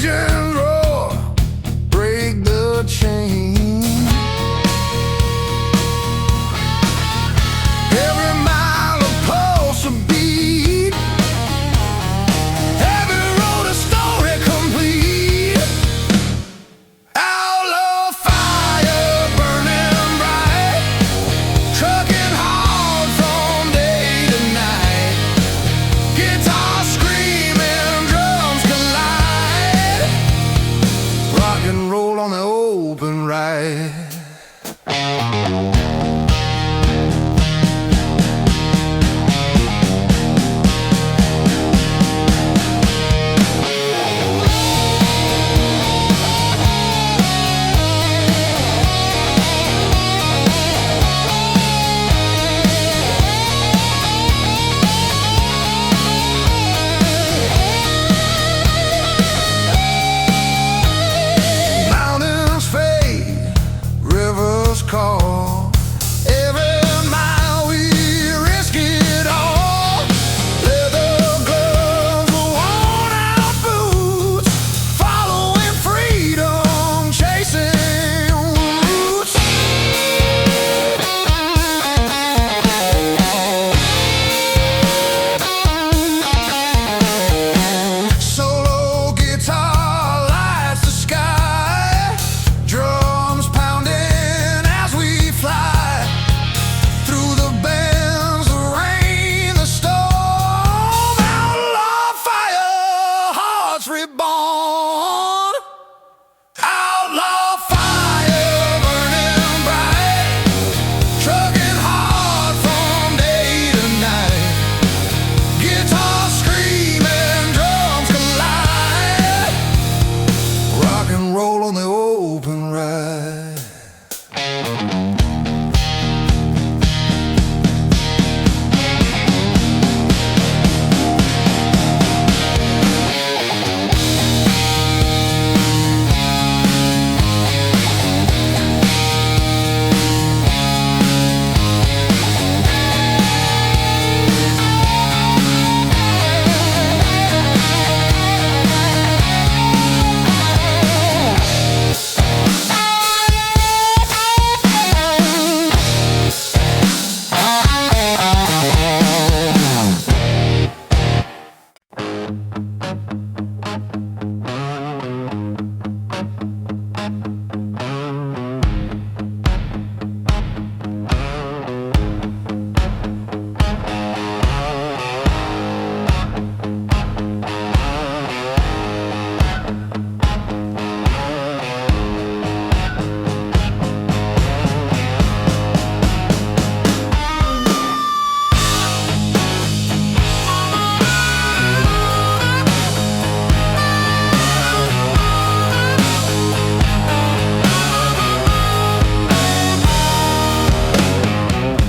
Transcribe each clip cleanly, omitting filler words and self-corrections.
engines roar, break the chain. Every mile a pulse, a beat, every road a story complete. Outlaw fire burning bright, trucking hard from day to night. Guitar screaming, drums collide, rock and roll on the open ride. Call. Every mile we risk it all. Leather gloves, worn out boots, following freedom, chasing roots. Solo guitar lights the sky, drums pounding through the bends, the rain, the storm. Outlaw fire, hearts reborn. Outlaw fire burning bright, trucking hard from day to night. Guitar screaming, drums collide, rock and roll on the open ride.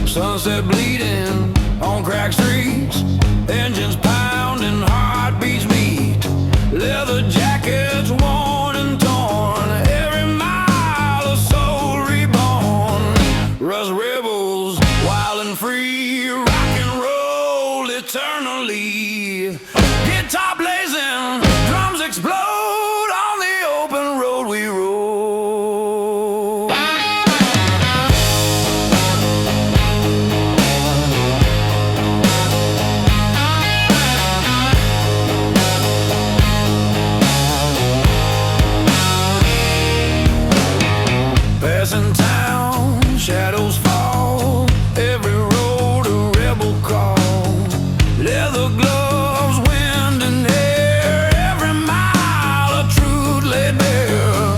Sunset bleeding on cracked streets, engines pounding, heartbeats beat, leather jackets worn and torn, every mile a soul reborn. Rust rebels, wild and free, rock and roll eternally. Guitar blazing, drums explode, on the open road we roll. Passing town, shadows fall, every road a rebel call. Leather gloves, wind and air, every mile a truth laid bare.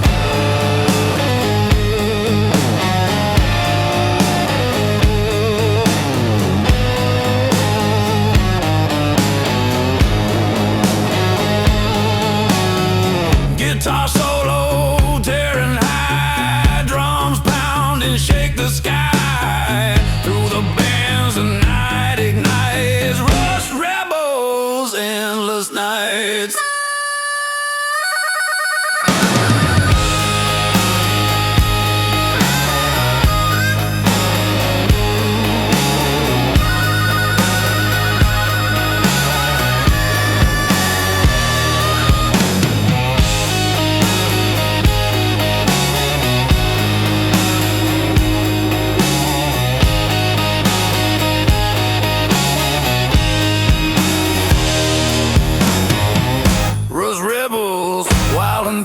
Guitar solo, tearing high, drums pounding, shake the sky. Through the bands the night ignites, rust rebels, endless nights.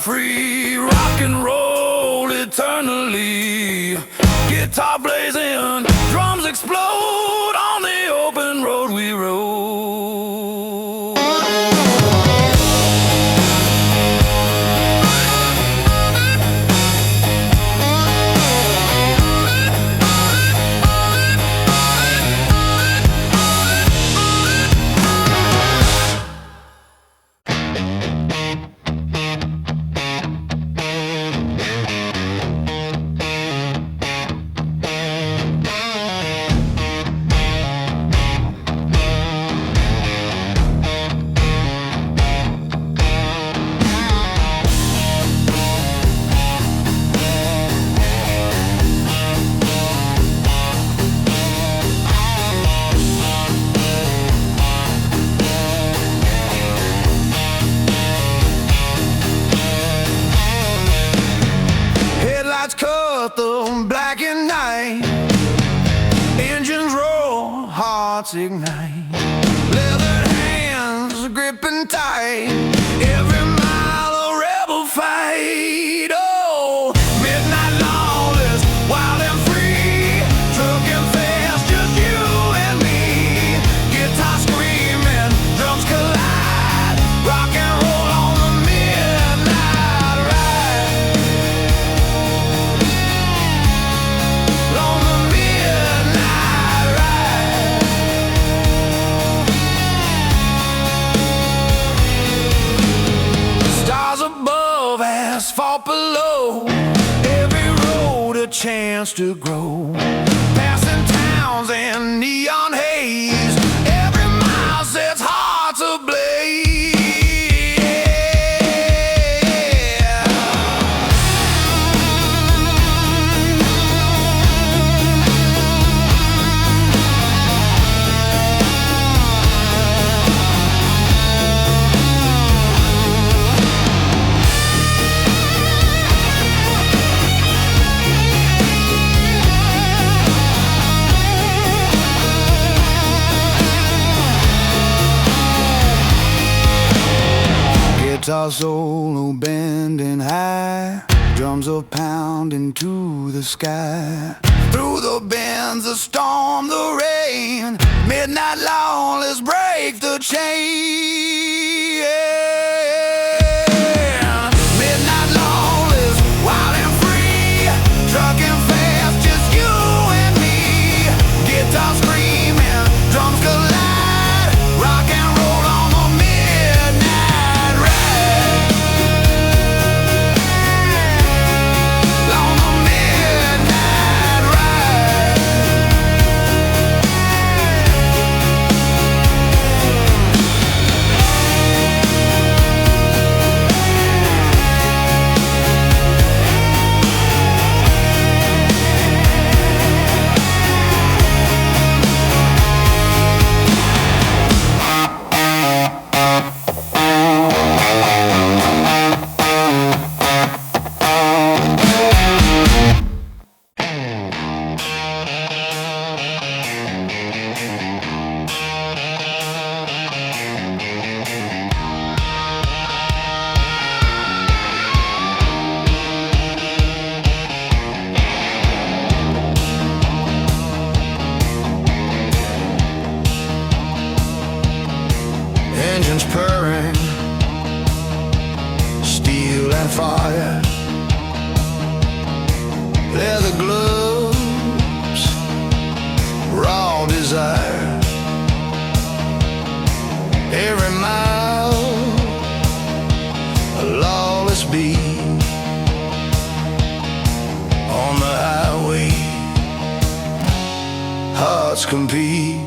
free. Rock and roll eternally. Guitar blazing, drums explode. On the open road we roll. Cut the black and night, engines roar, hearts ignite, leathered hands gripping tight, every mile a rebel fight. Oh, midnight lawless, wild and free, trucking fast, just you and me. Guitar screaming, drums collide, rock and roll on the midnight ride. On the midnight ride. Stars above, asphalt below, every road a chance to grow. Passing towns and neon haze, every mile sets hearts ablaze. Guitar solo bending high, drums are pounding to the sky. Through the bends, the storm, the rain, midnight lawless break the chain. Midnight lawless, wild and free, trucking fast, just you and me. Guitar screaming, drums collide, rock and roll on the midnight ride. On the midnight ride. Engines purring, steel and fire, leather gloves, raw desire. Every mile a lawless beat on the highway, hearts compete.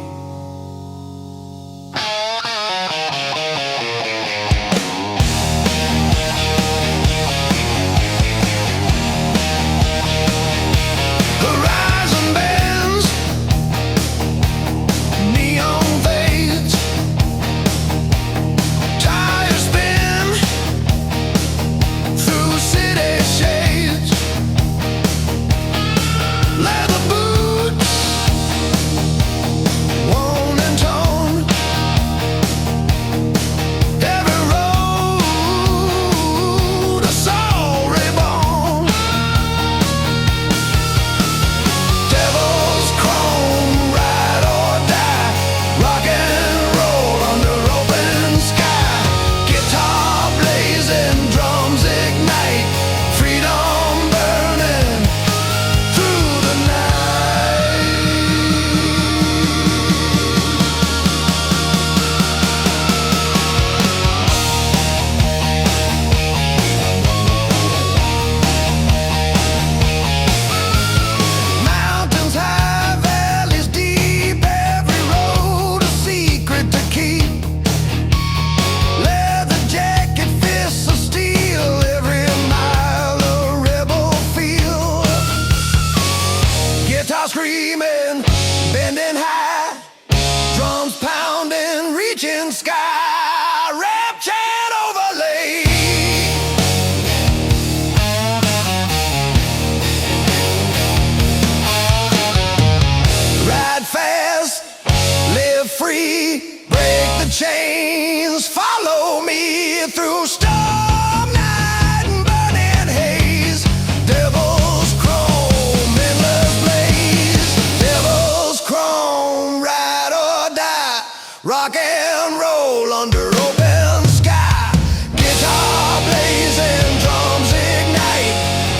through storm night and burning haze. Devil's chrome, endless blaze. Devil's chrome, ride or die. Rock and roll under open sky. Guitar blazing, drums ignite.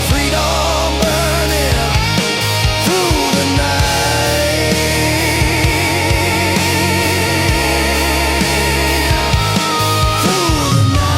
Freedom burning through the night. Through the night.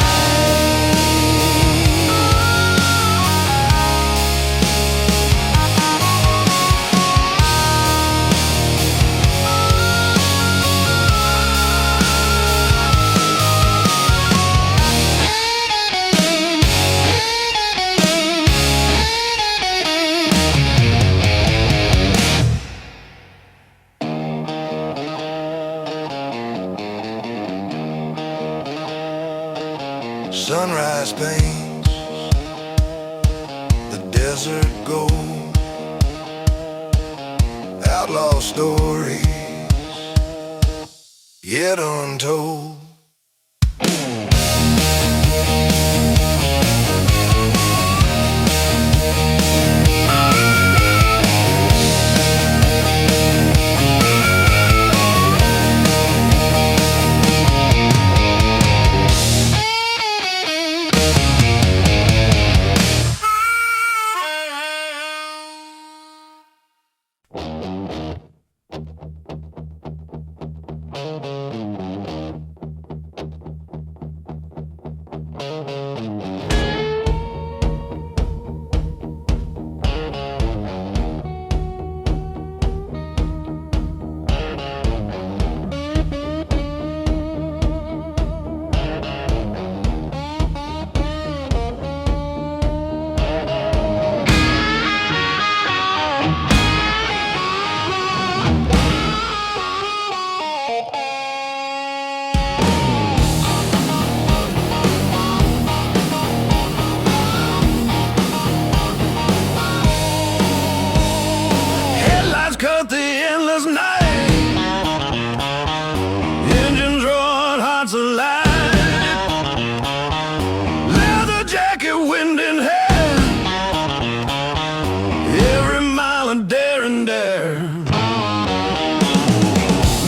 Sunrise paints the desert gold. Outlaw stories yet untold. Cut the endless night. Engines roaring, hearts alive. Leather jacket, wind in hair. Every mile a dare and dare.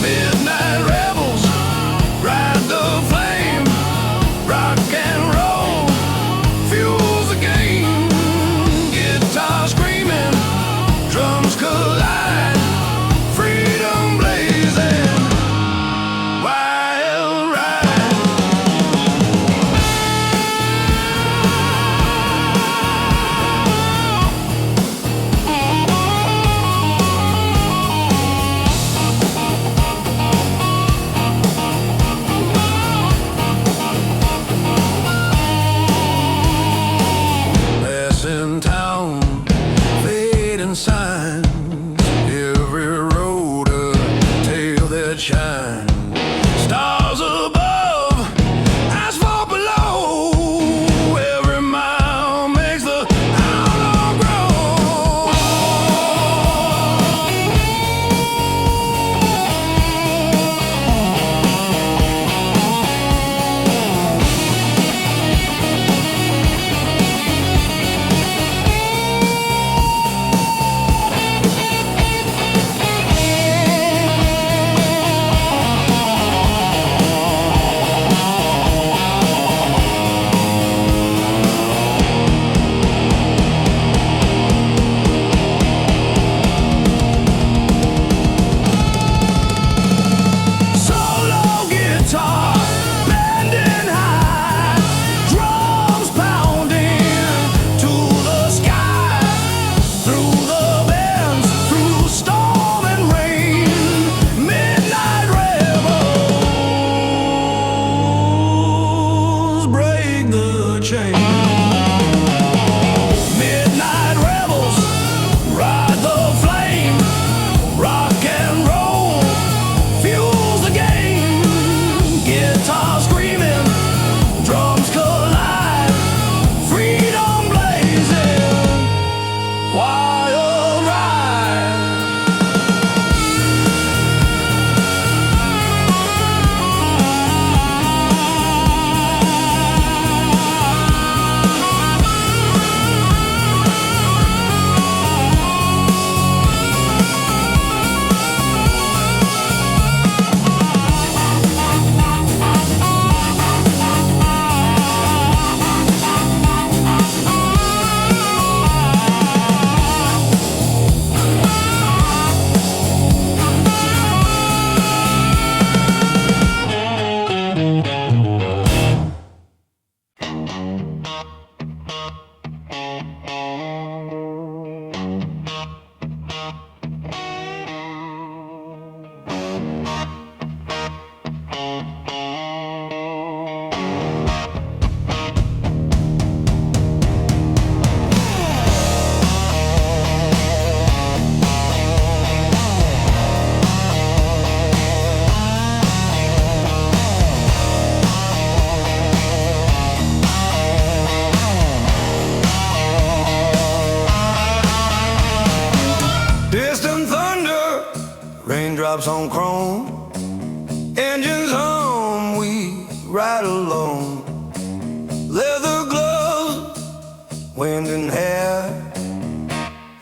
Midnight rebels ride the flame. Rock and roll fuels the game. Guitar screaming, drums collide. Signs, every road a tale that shines. Stars above, asphalt below. Every mile makes the outlaw grow. Midnight rebels ride the flame. Rock and roll fuels the game. Guitar screaming, drums collide. Freedom blazing, wild ride. tops on chrome, engines hum, we ride alone. Leather gloves, wind and hair,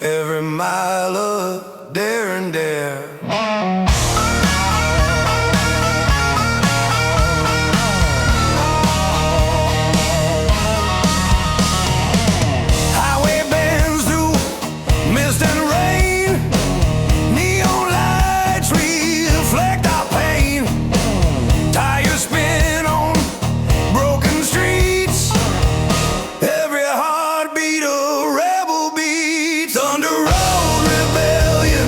every mile of dare and dare. Highway bends through mist and rain, neon lights reflect our pain. Tires spin on broken streets, every heartbeat a rebel beat. Thunder road rebellion,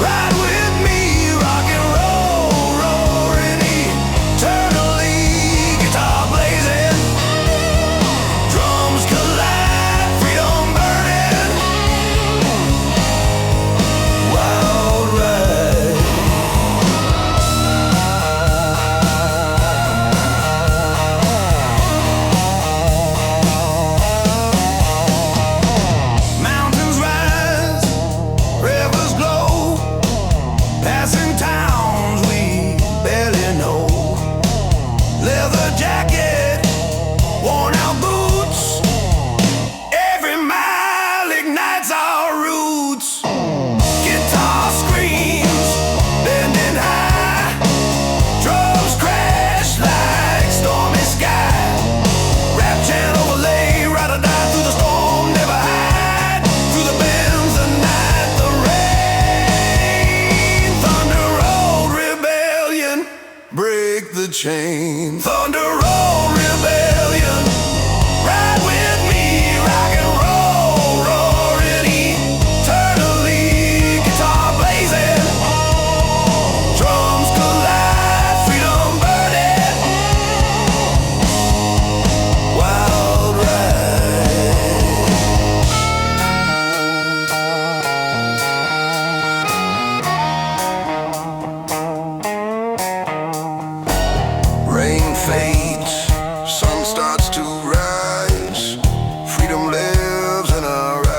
ride with me, rock and roll, roaring eternally, guitar blazing, drums collide, freedom burning, wild ride. Mountains rise, rivers glow, passing towns we barely know. Leather jacket, worn out boots, every mile ignites our roots. Guitar screams, bending high, drums crash like stormy sky. Rap chant overlay, ride or die through the storm, never hide. Through the bends, the night, the rain. Thunder road rebellion, break the chain. Thunder road rebellion, ride with me, rock and roll, roaring eternally, guitar blazing, drums collide, freedom burning, wild ride. Rain fades, sun starts to rise, freedom lives in our eyes.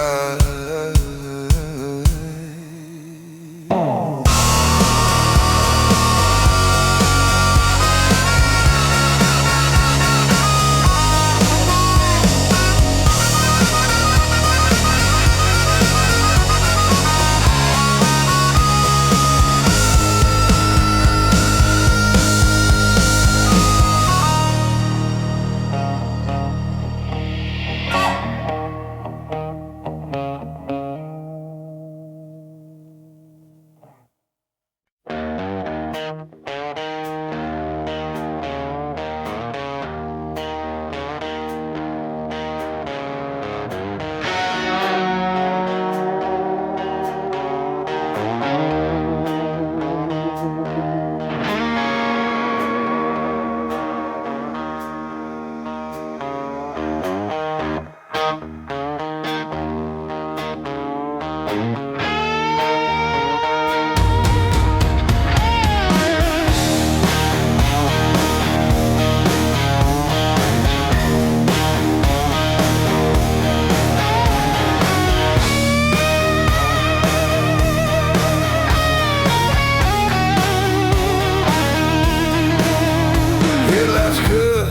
Headlights cut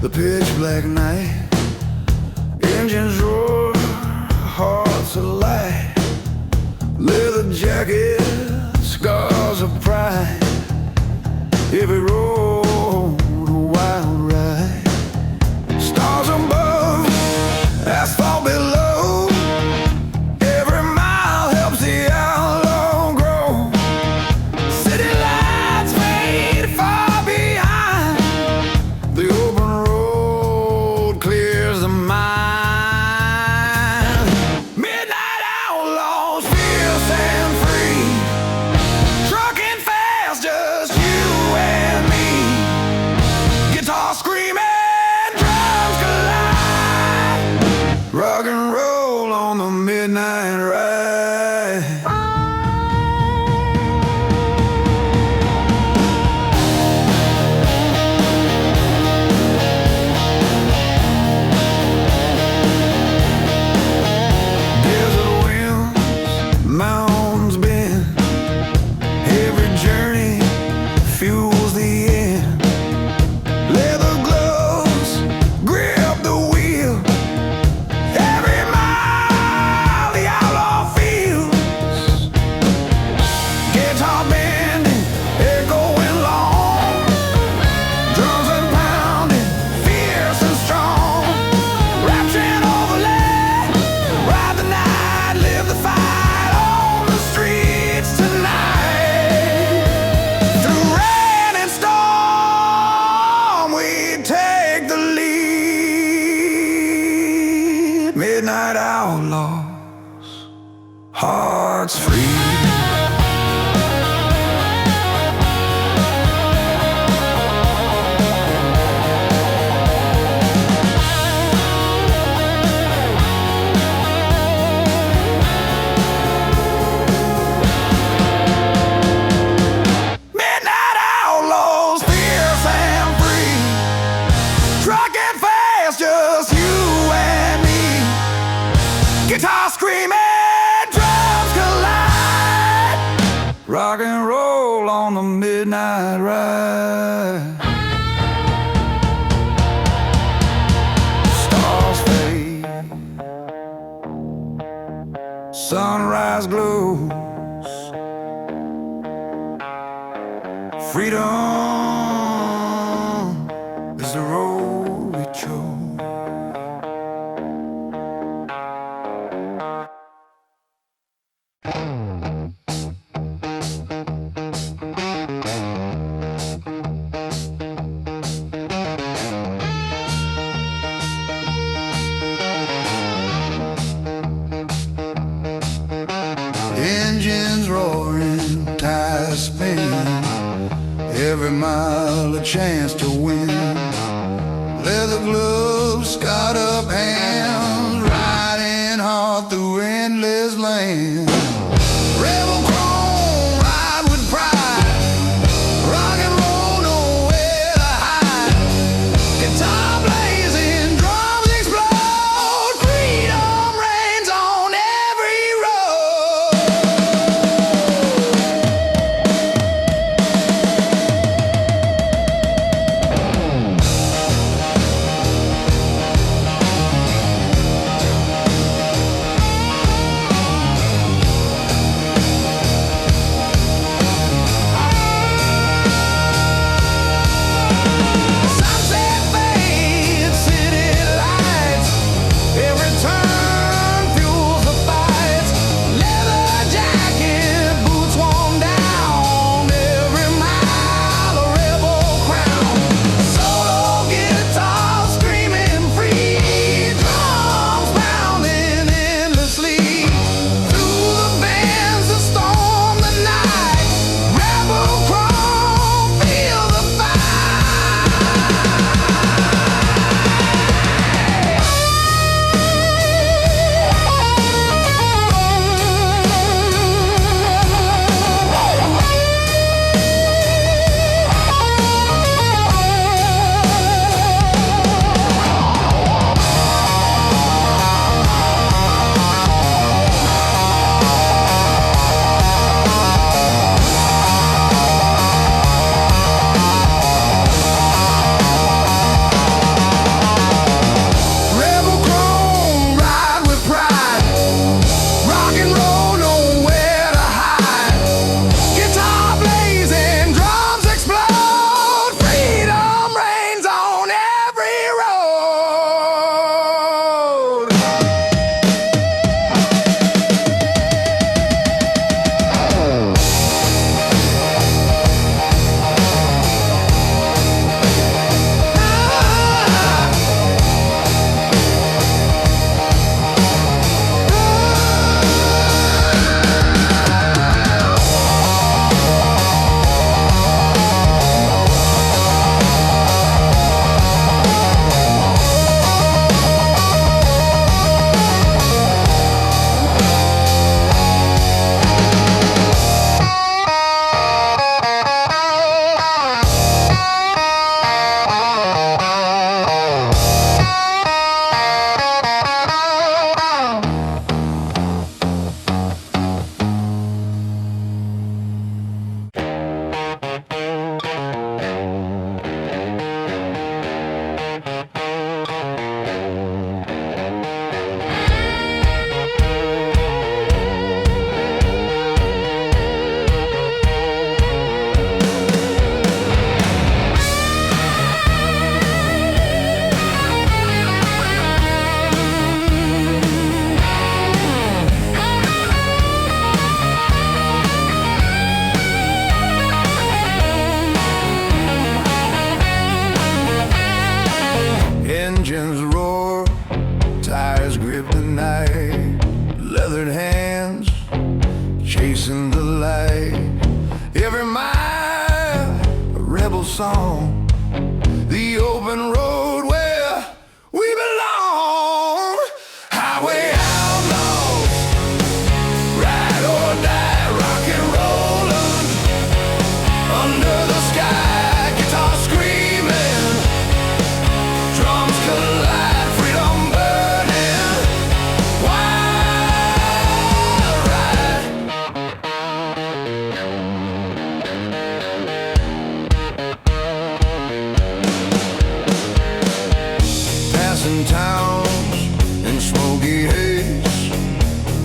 the pitch black night, engines roar, hearts alight. Leather jacket, scars of pride, every road a wild ride. Stars above, asphalt below, every mile helps the outlaw grow. City lights fade far behind, the open road clears the mind. Midnight outlaws, fierce and free, trucking fast, just you and me. midnight outlaws, hearts free. Guitar screaming, drums collide. Rock and roll on the midnight ride. Stars fade, sunrise glows. Freedom is the road we chose. Engines roaring, tires spinning, every mile a chance to win. Leather gloves, scarred up hands, riding hard through endless land. Rebel chrome, ride with pride, rock and roll, nowhere to hide. Guitar blazing, drums explode, freedom reigns on every road. grip the night, leathered hands chasing the light. Every mile a rebel song, the open road where we belong. Highway outlaws, ride or die, rock and rollin' under the sky, guitar screaming, drums collide, freedom burning, wild ride. Passing towns in smoky haze,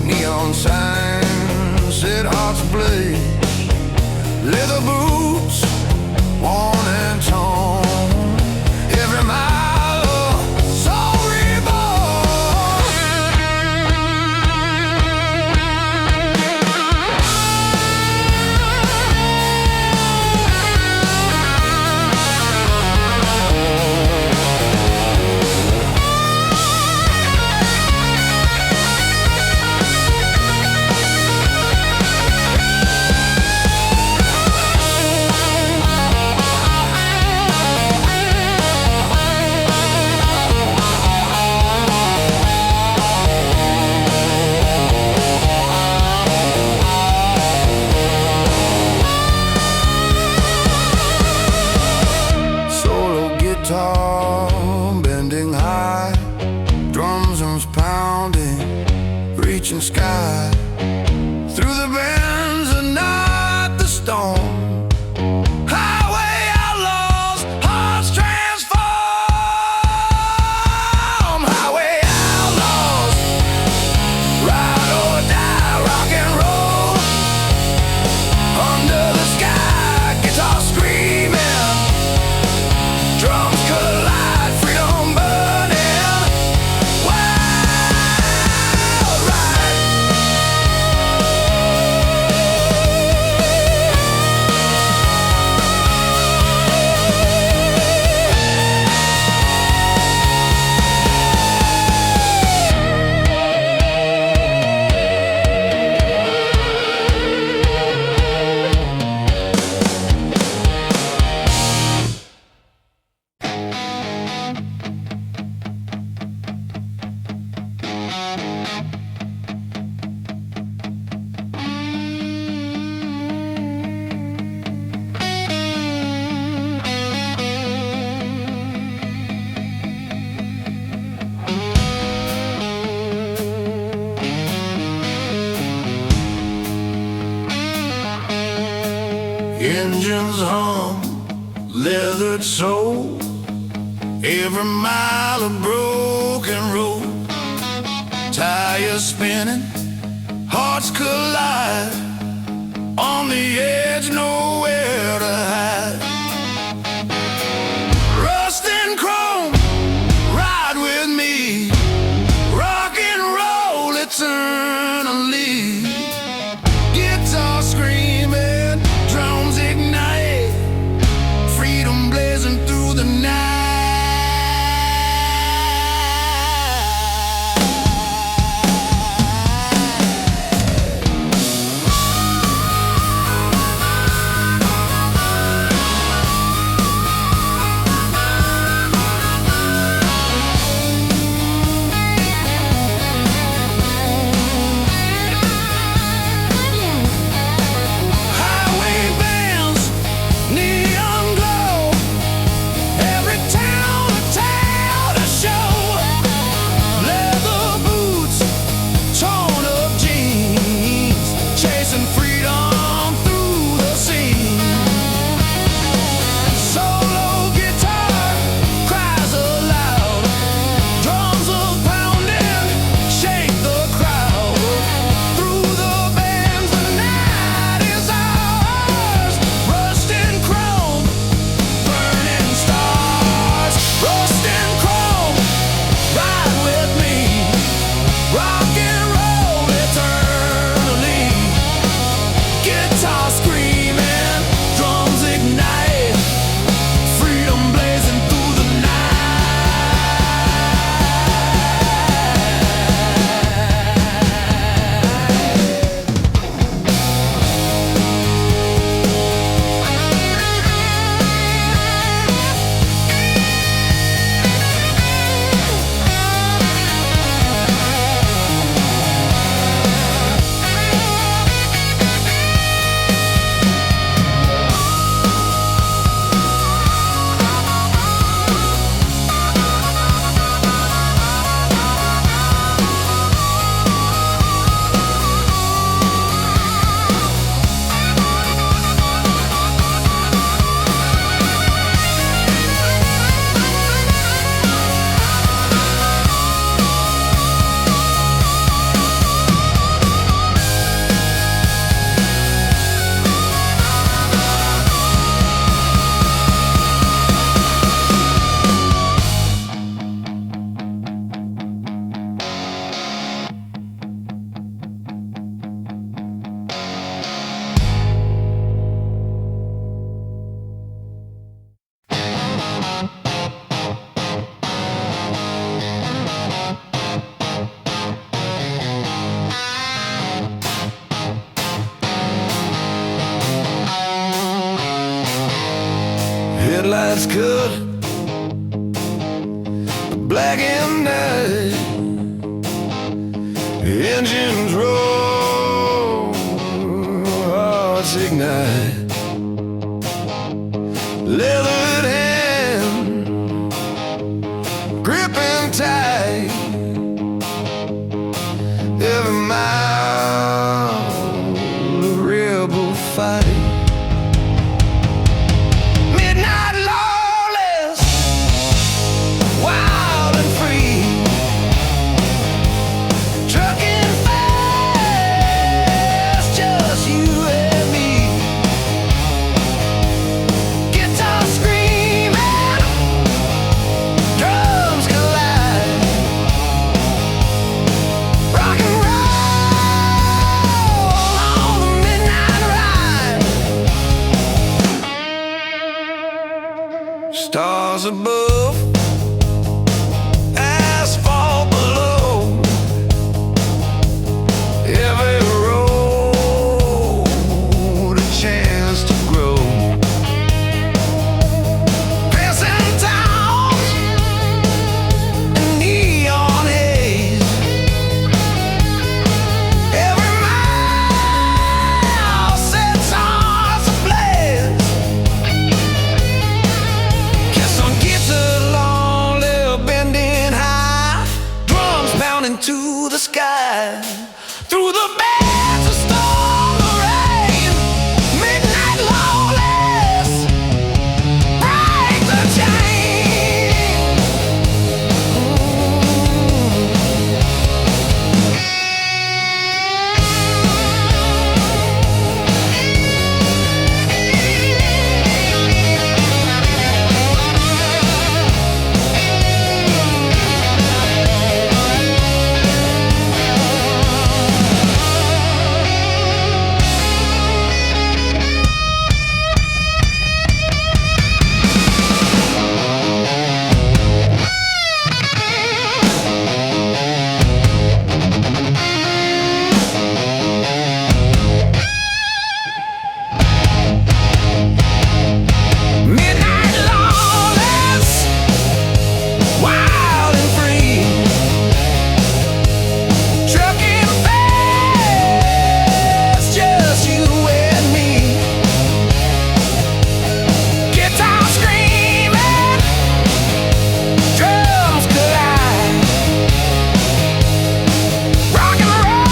neon signs set hearts ablaze, leather boots worn and torn, every mile a soul reborn. Bending high, drums pounding, reaching sky, through the bends and not the storm. Highway outlaws, hearts transform. Highway outlaws, ride or die, rock and roll under the sky, guitar screaming, drums collide, freedom burning, wild ride. Engines hum, leathered soul, every mile a broken road, tires spinning, hearts collide, on the edge, nowhere to hide. Rust and chrome, ride with me, rock and roll eternally, guitar screaming, drums ignite, freedom blazing through the night. lights cut black and night, engines roll, hearts ignite, leathered hand gripping tight, every mile a rebel fight. Midnight lawless, wild and free, trucking fast, just you and me. Guitar screaming, drums collide, rock and roll on the midnight ride. Stars above, asphalt below, every road a chance to grow. Passing towns in neon haze, every mile sets hearts ablaze. Kiss on guitar, long lip bending high, drums pounding to the sky. Through the bands of storm or rain, midnight lawless, break the chain. Midnight lawless, wild and free, trucking fast, just you and me. Guitar screaming, drums collide, rock and roll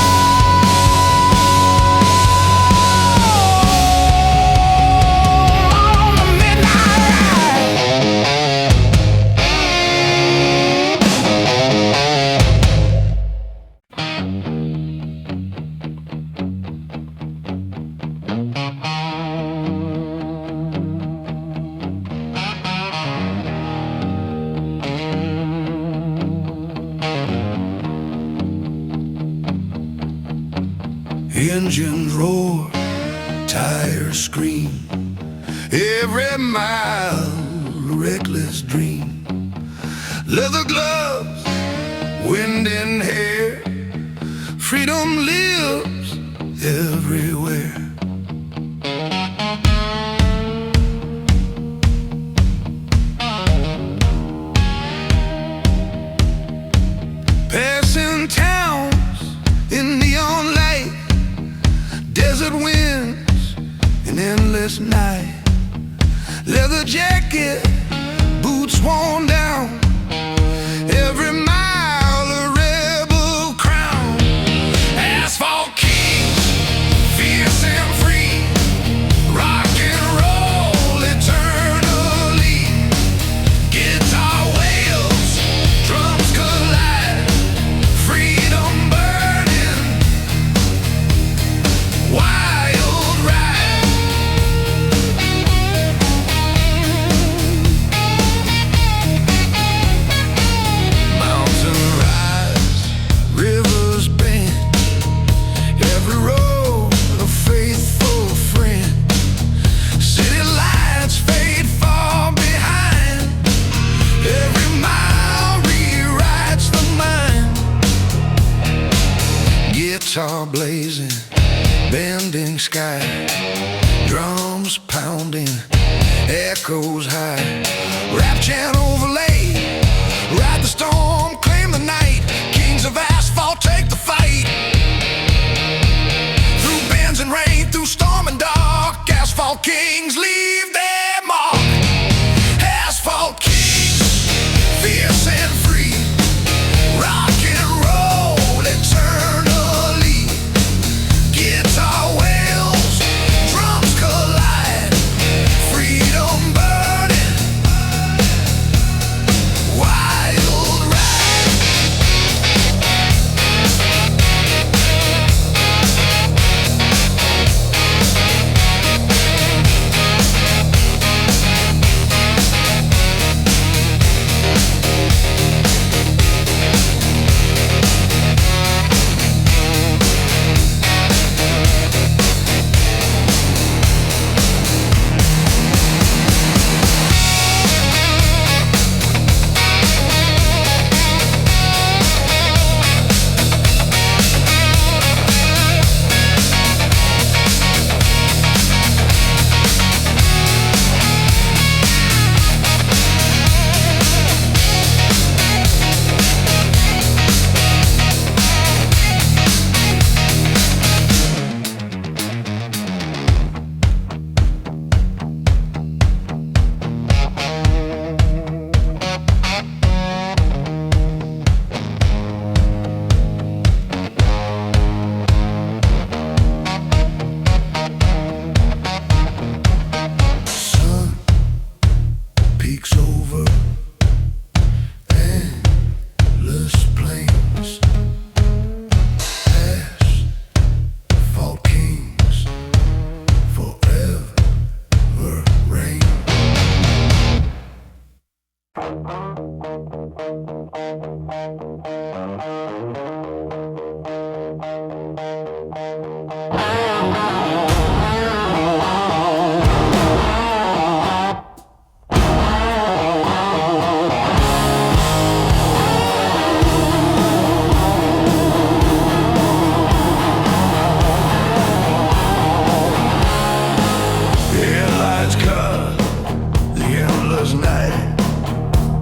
on the midnight ride. Engines roar, tires scream, every mile a reckless dream. Leather gloves, wind in hair, freedom lives everywhere. Passing towns in neon light, desert winds, an endless night. Leather jacket, boots worn down, every mile a rebel crown. Asphalt kings, fierce and free, rock and roll eternally. Guitar wails, drums collide, freedom burning, wild ride. Mountain rise, rivers bend, every road a faithful friend. City lights fade far behind, every mile rewrites the mind. Guitar blazing, bending sky, drums pounding, echoes high. Chant overlay, ride the storm, claim the night. Kings of asphalt take the fight. Through winds and rain, through storm and dark, asphalt kings leave their mark. Asphalt kings, fierce and free, rock and roll eternally. Guitar wails, drums collide, freedom burning, wild ride. Peaks over endless plains. Asphalt kings forever reign. Headlights cut the endless night.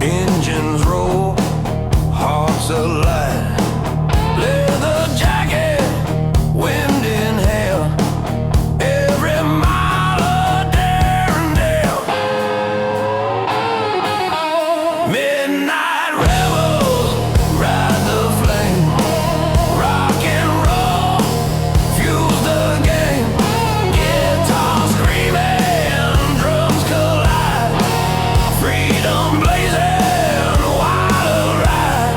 Engines roll, hearts alight. Leather jacket, wind in hail. Every mile a daring dale. Midnight rebels ride the flame. Rock and roll fuels the game. Guitar screaming, drums collide. Freedom blazing, wild ride.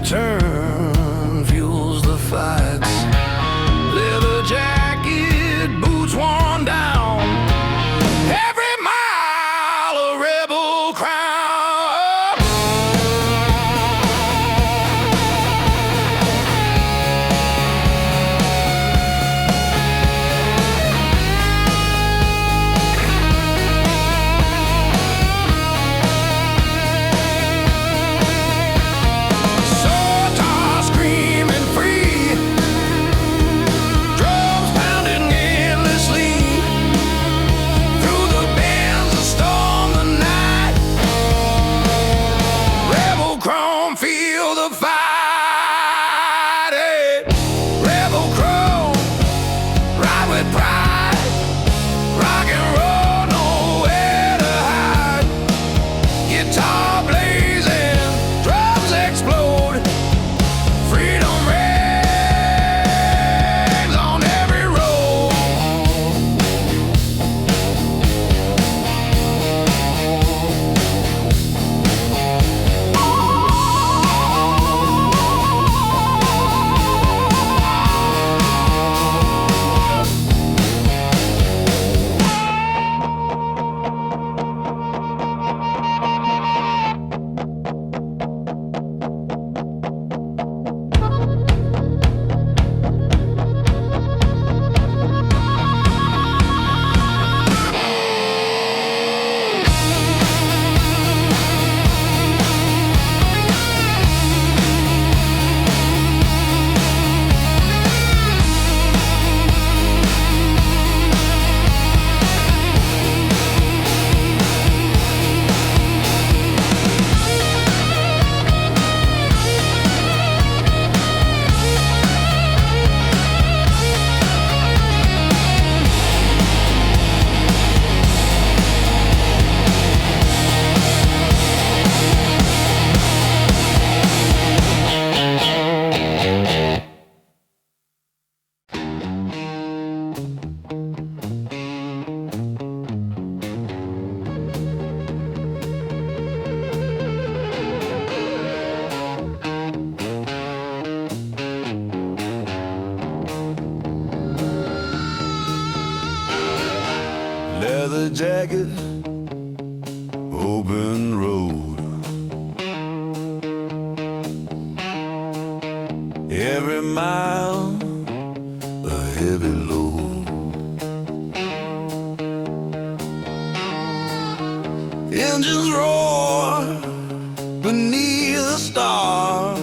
turn fuels the fights. Leather jacket, boots worn down. Every mile a rebel crown. Feel the fight, eh? Rebel crow, ride with pride. Rock and roll, nowhere to hide. Guitar blazing, drums explode. Freedom rings on every road. Leather jacket, open road. Every mile a heavy load. Engines roar beneath the stars,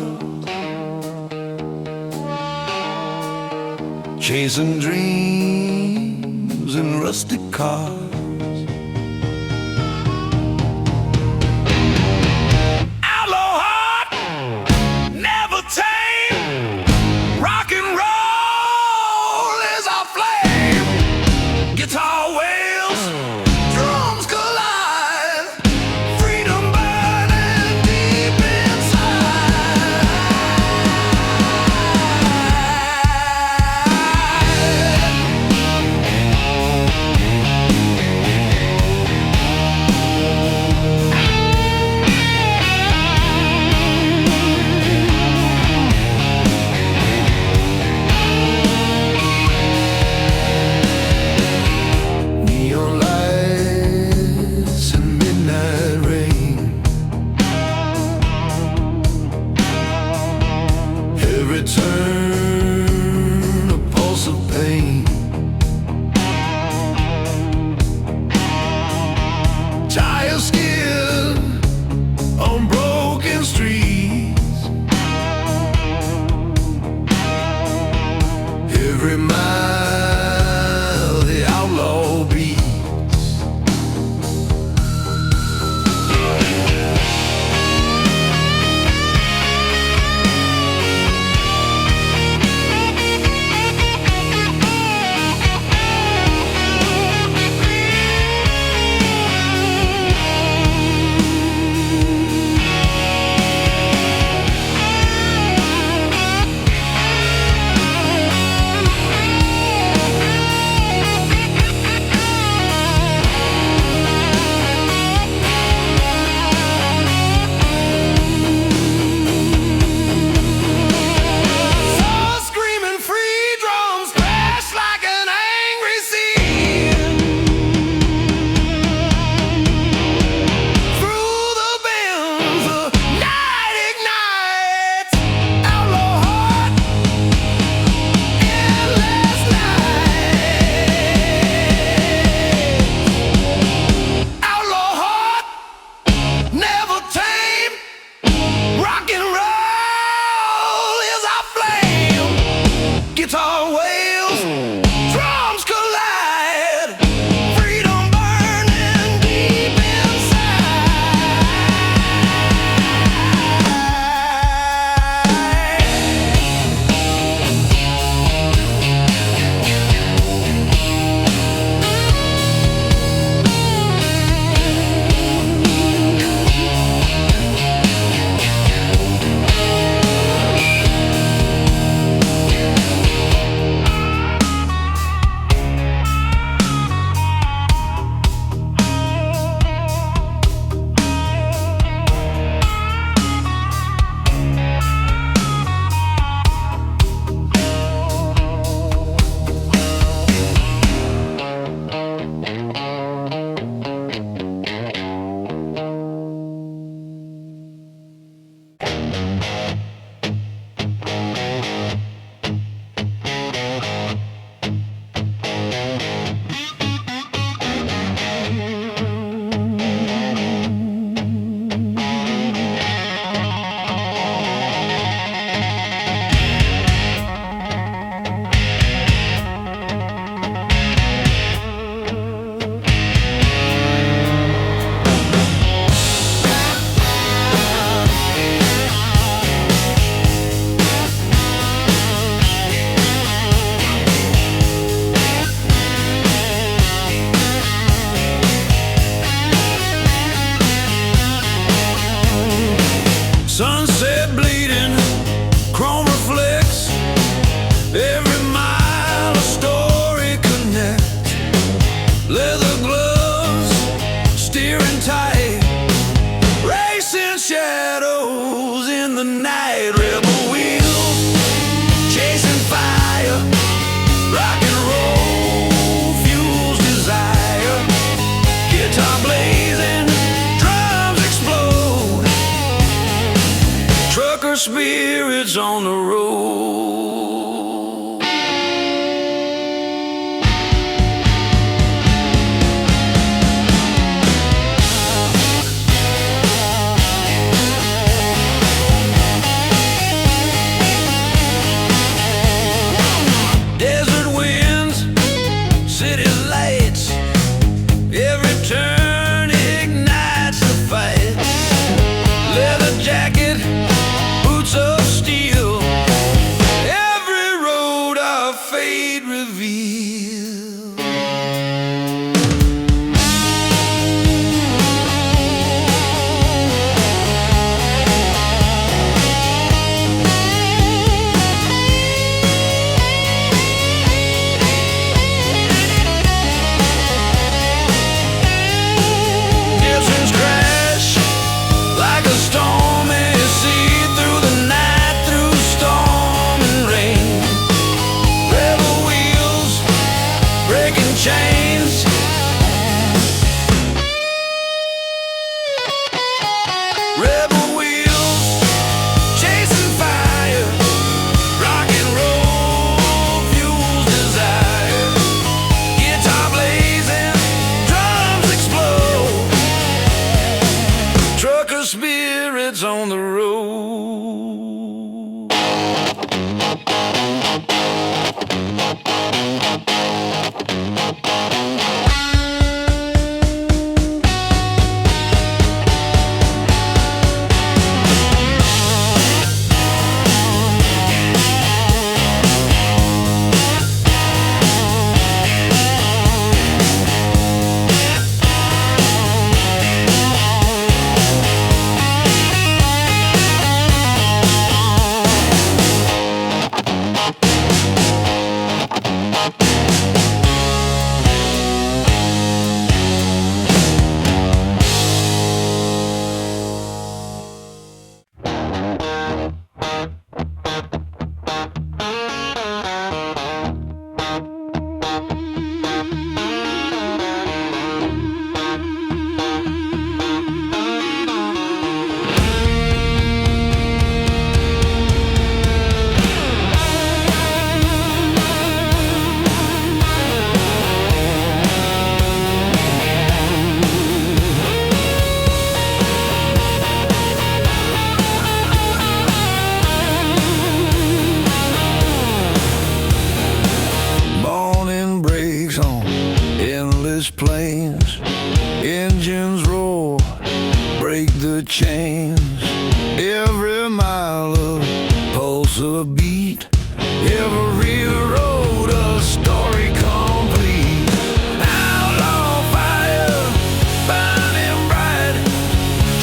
chasing dreams in rustic cars. Outlaw heart, never tame. Rock and roll is our flame. Guitar wails, drums collide. Freedom burning deep inside. trucker spirits on the road. Desert winds, city lights, every turn ignites the fight. Leather jacket, boots of steel, every road our fate reveals. Gibsons crash like a stormy sea through the night, through storm and rain. Rebel wheels breaking chains, rebel wheels chasing fire. Rock and roll fuels desire. Guitar blazing, drums explode. Trucker spirits on the road. Morning breaks on endless plains. Engines roar, break the chains. Every mile of pulse a beat. Every road a story complete. Outlaw fire burning bright,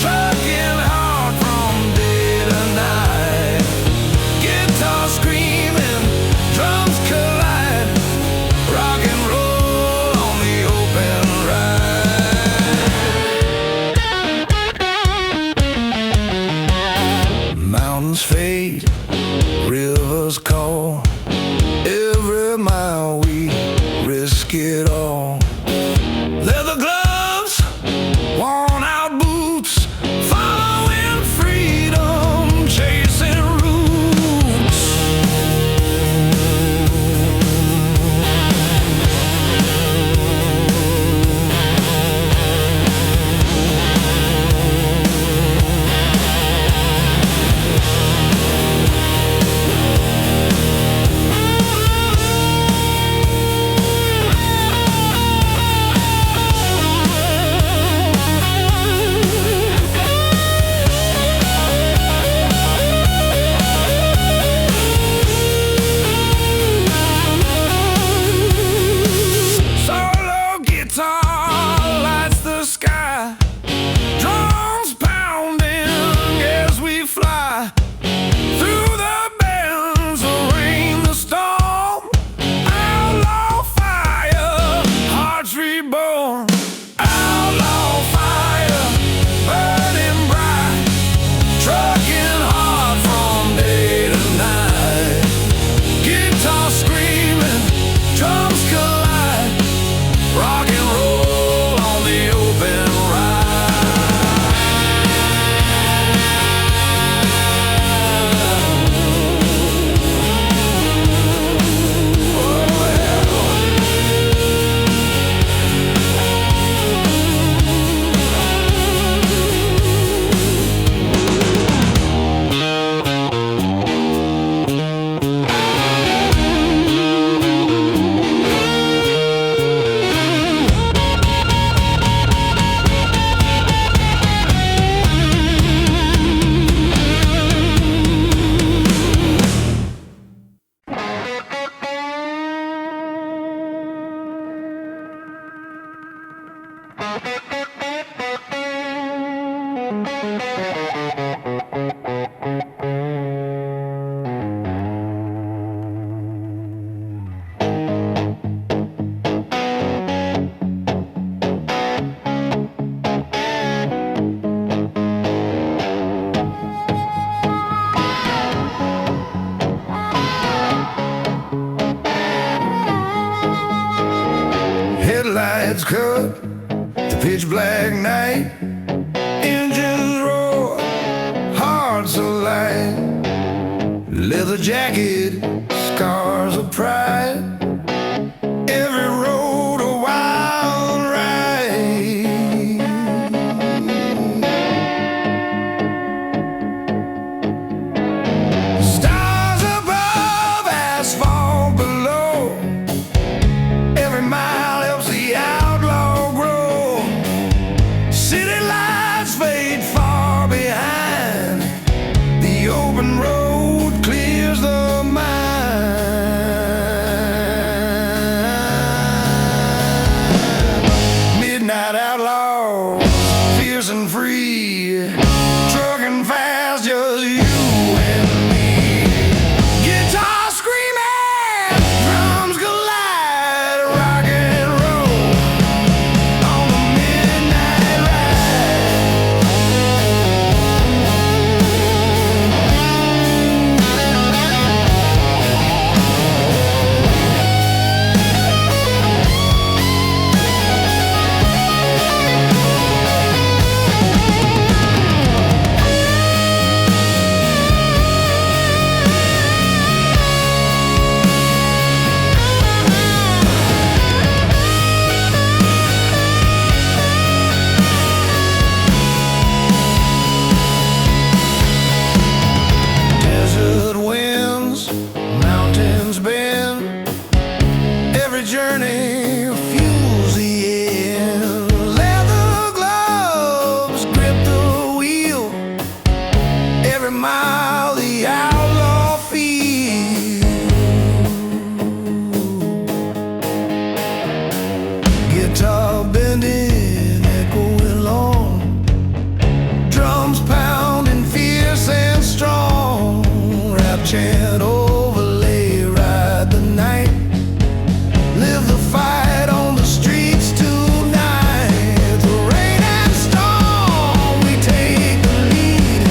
trucking hard from day to night. Guitar screaming, drums collide. Rock and roll on the open ride. Mountains fade, rivers call. Every mile we risk it all. Leather gloves, worn out boots, following freedom, chasing roots. lights cut, the pitch black night, engines roar, hearts alight, leather jacket, scars of pride, every road a wild ride. Stars above, asphalt below, every mile helps the outlaw grow. City lights fade far behind, the open road clears the mind. Midnight outlaws, fierce and free, trucking fast, just you and me. Guitar screaming, drums collide, rock and roll on the midnight ride. Desert winds, mountains bend, every journey fuels the end. Leather gloves grip the wheel, every mile the outlaw feels. Guitar bending, echoing long, drums pounding fierce and strong. Rap chant overlay, ride the night, live the fight on the streets tonight. Through rain and storm, we take the lead.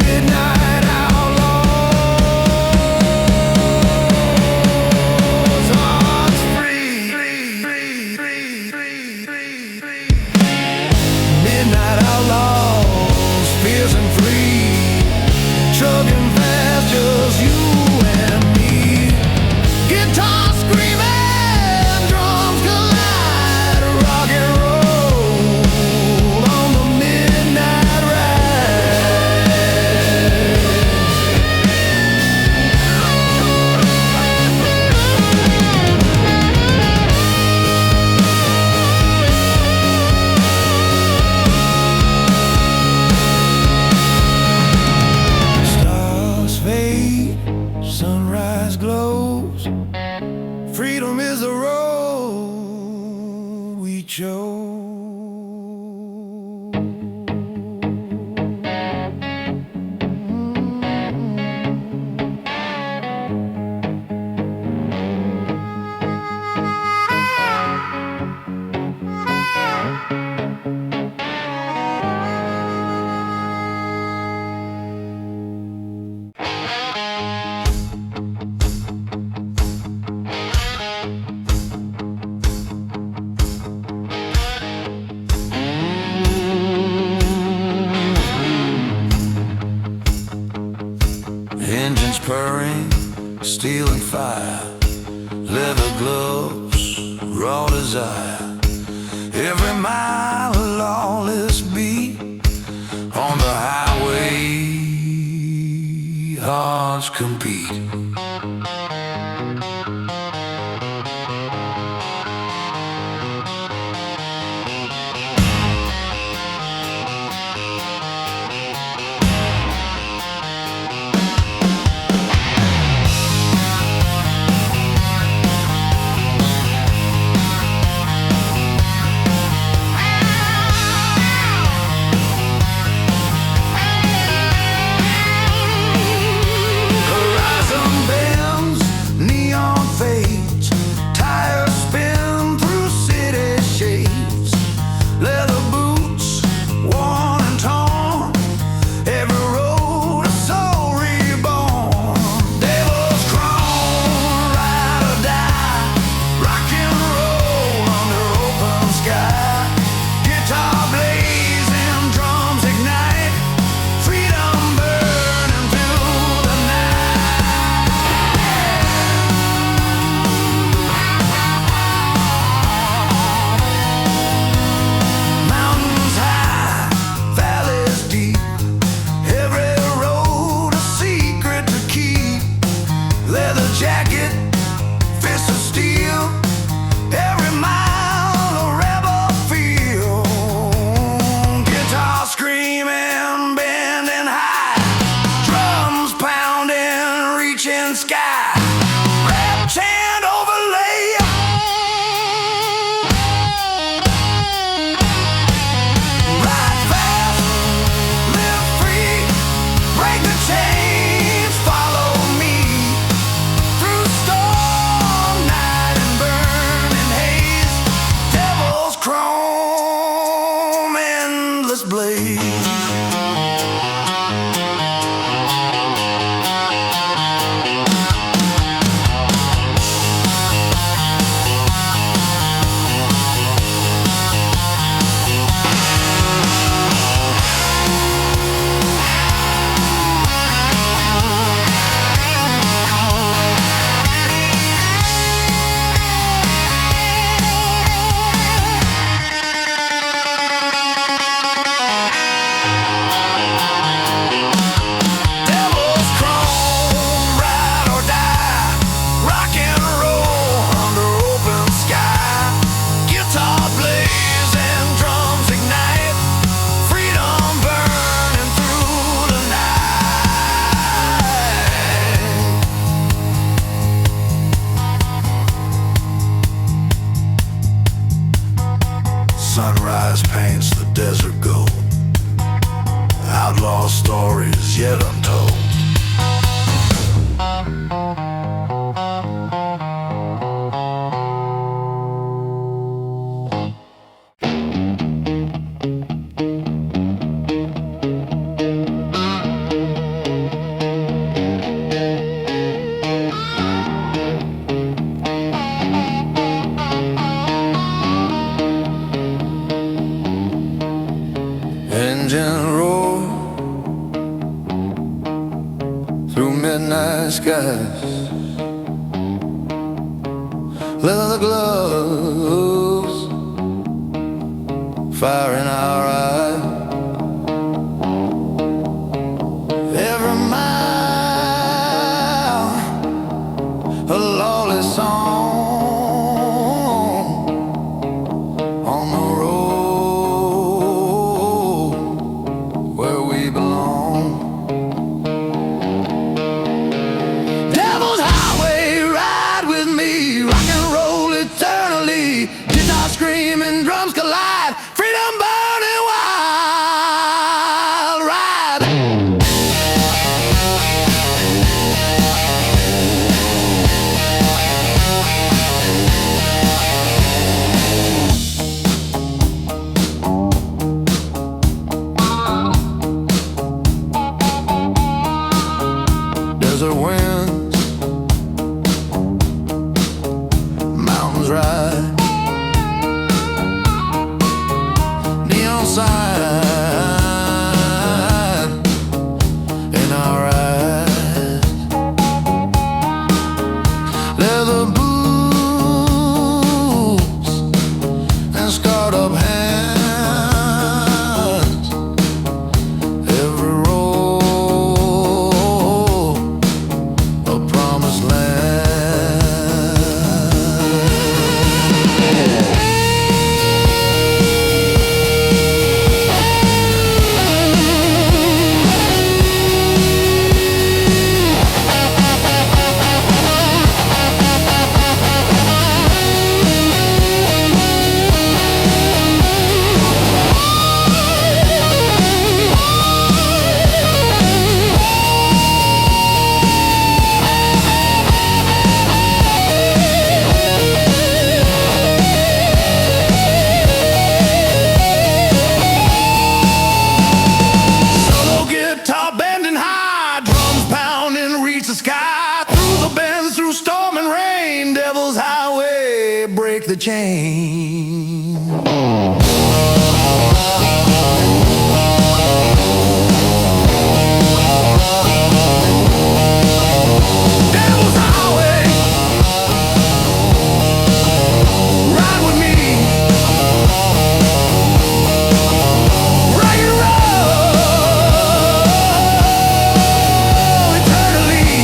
Midnight outlaws, hearts free. Midnight outlaws, fierce and free, chugging fast, just you and me. Guitar screaming, drums collide, rock and roll on the midnight ride. Stars fade, sunrise glows, freedom is the road we chose. Engines purring, steel and fire, leather gloves, raw desire, every mile a lawless beat. On the highway, hearts compete. Horizon bends, reaching sky. Rap chant overlay. Ride fast, live free, break the chains, follow me through storm, night, and burning haze. Devil's chrome, endless blaze. Sunrise paints the desert gold. Outlaw stories yet untold. Engine roar through midnight skies. Leather gloves, fire in our eyes. Every mile a lawless song on the road where we belong. Devil's highway, ride with me, rock and roll eternally. Guitar screaming, drums collide, freedom burning wild. Ride. Desert winds, mountains ride, neon sign in our eyes. Leather boots and scarred up hands. Every road a promised land. Solo guitar bending high, drums pounding, reach the sky. Through the bends, through storm and rain, Devil's highway, break the chain. Devil's highway, ride with me, rock and roll eternally.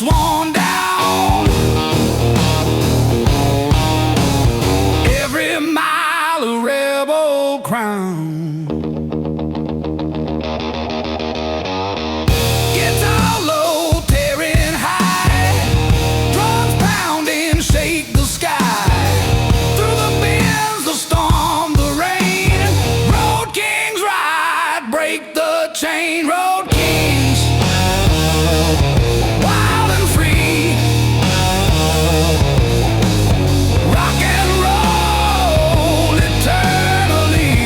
worn down. Every mile a rebel crown. Guitar low, tearing high, drums pounding, shake the sky. Through the winds, the storm, the rain, road kings ride, break the chain. Road kings, wild and free, rock and roll eternally.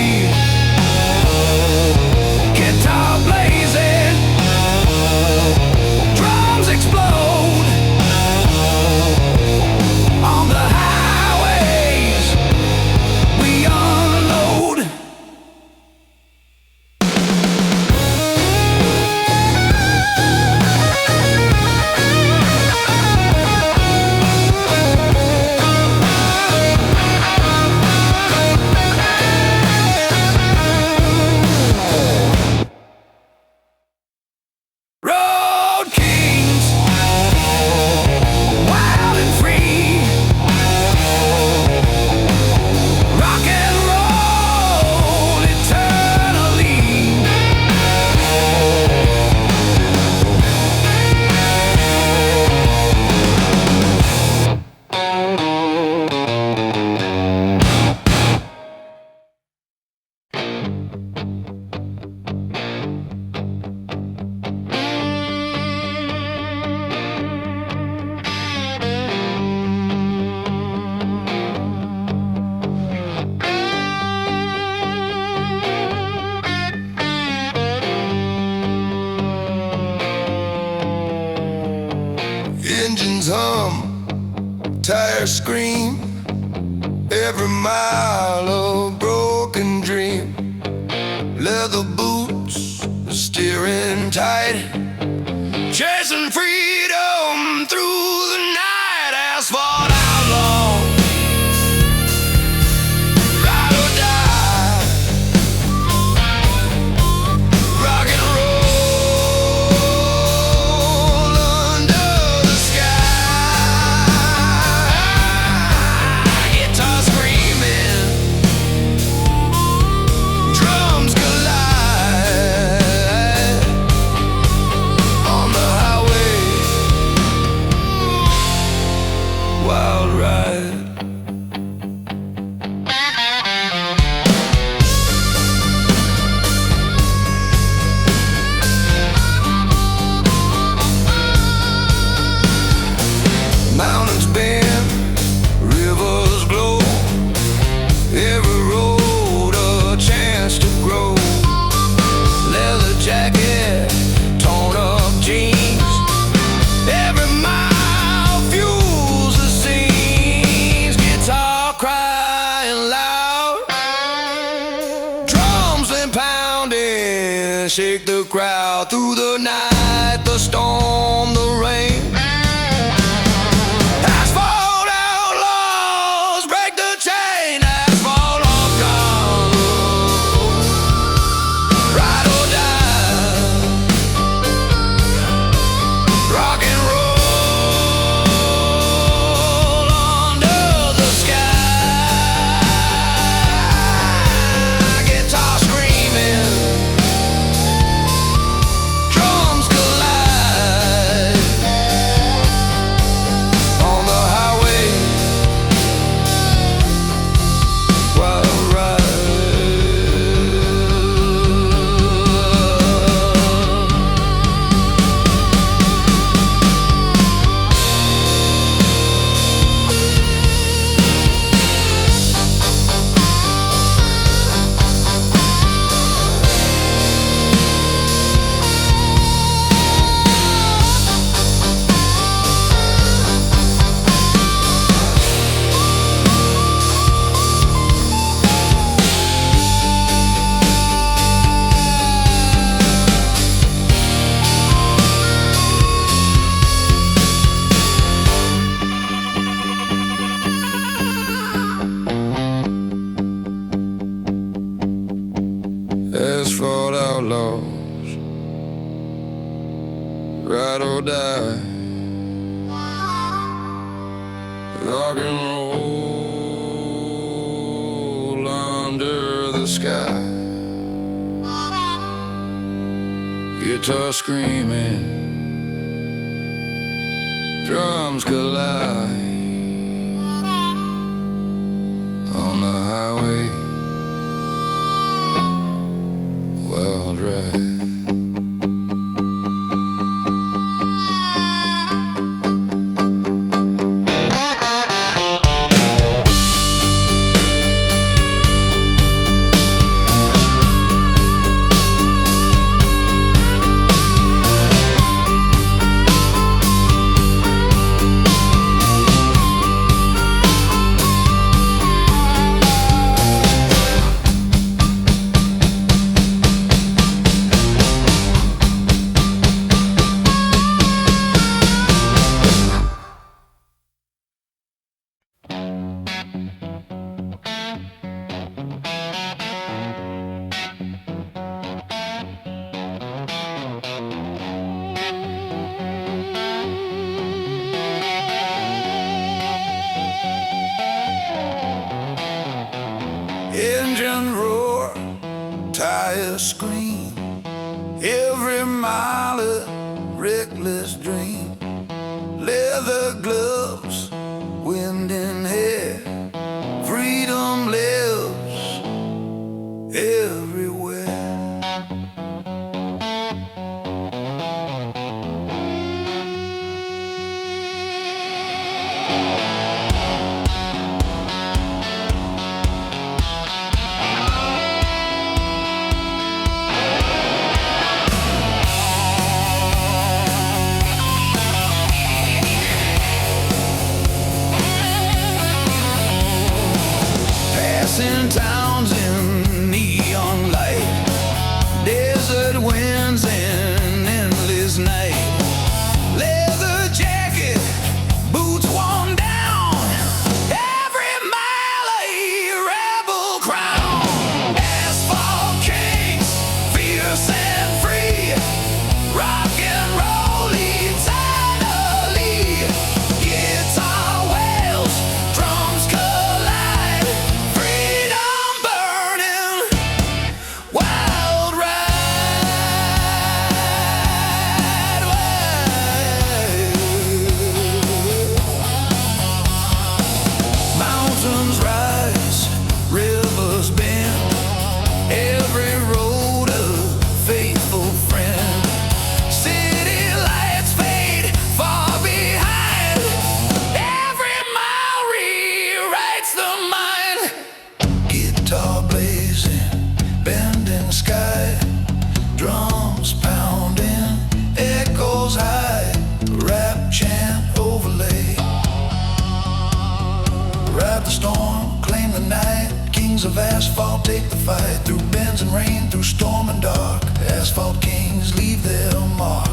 Guitar blazing, drums explode. On the highways we unload. Road kings, wild and free, rock and roll eternally. Engines hum, tires scream, every mile a broken dream. Leather boots, steering tight, chasing freedom through the night. Asphalt outlaw, ride or die, rock and roll under the sky. Guitar screaming, drums collide. On the highway, wild ride. Mountains bend, rivers glow, every road a chance to grow. Leather jacket, torn up jeans, every mile fuels the scenes. Guitar crying loud, drums and pounding, shake the crowd through the night, the storm, the rain. Asphalt outlaws, break the chain. Asphalt outlaws, ride or die, rock and roll under the sky. Guitar screaming, drums collide. On the highway, wild ride. Asphalt outlaws, ride or die. rock and roll under the sky. Guitar screaming, drums collide on the highway, wild ride. Engine roar, tires scream, every mile a reckless dream. Leather gloves, wind in hair, freedom lives everywhere. Passing towns in neon light, desert winds and endless night. Leather jacket, boots worn down, every mile a rebel crown. Asphalt kings, fierce and free, rock and roll eternally. Guitar wails, drums collide, freedom burning, wild ride. Mountains rise, rivers bend, every road a faithful friend. City lights fade far behind, every mile rewrites the mind. Guitar blazing, bending sky, drums pounding, echoes high, rap chant overlay. Ride the storm, claim the night, kings of asphalt take the fight. Through bends and rain, through storm and dark, asphalt kings leave their mark.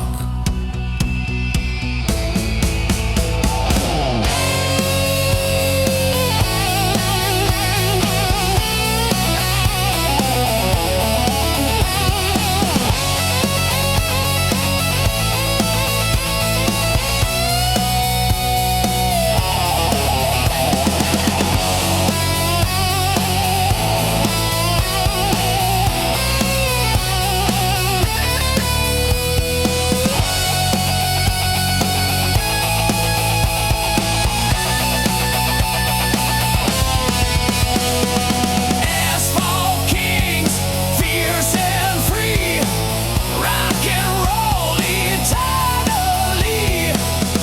Asphalt kings, fierce and free, rock and roll eternally.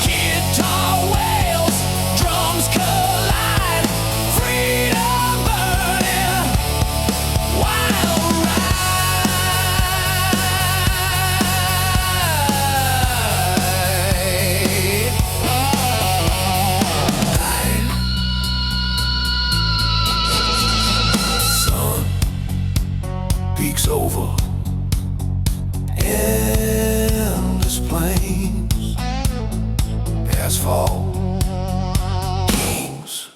Guitar wails, drums collide, freedom burning, wild ride. Sun peeks over endless plains, asphalt kings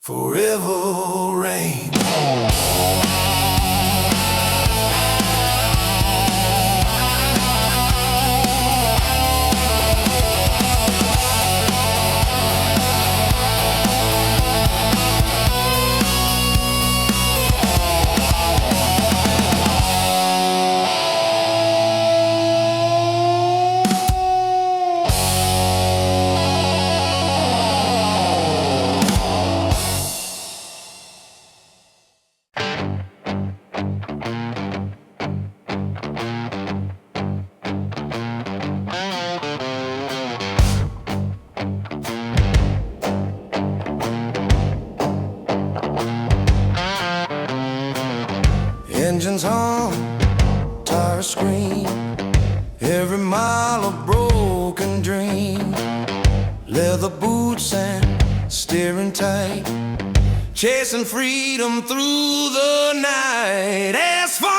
forever reign. chasing freedom through the night. Asphalt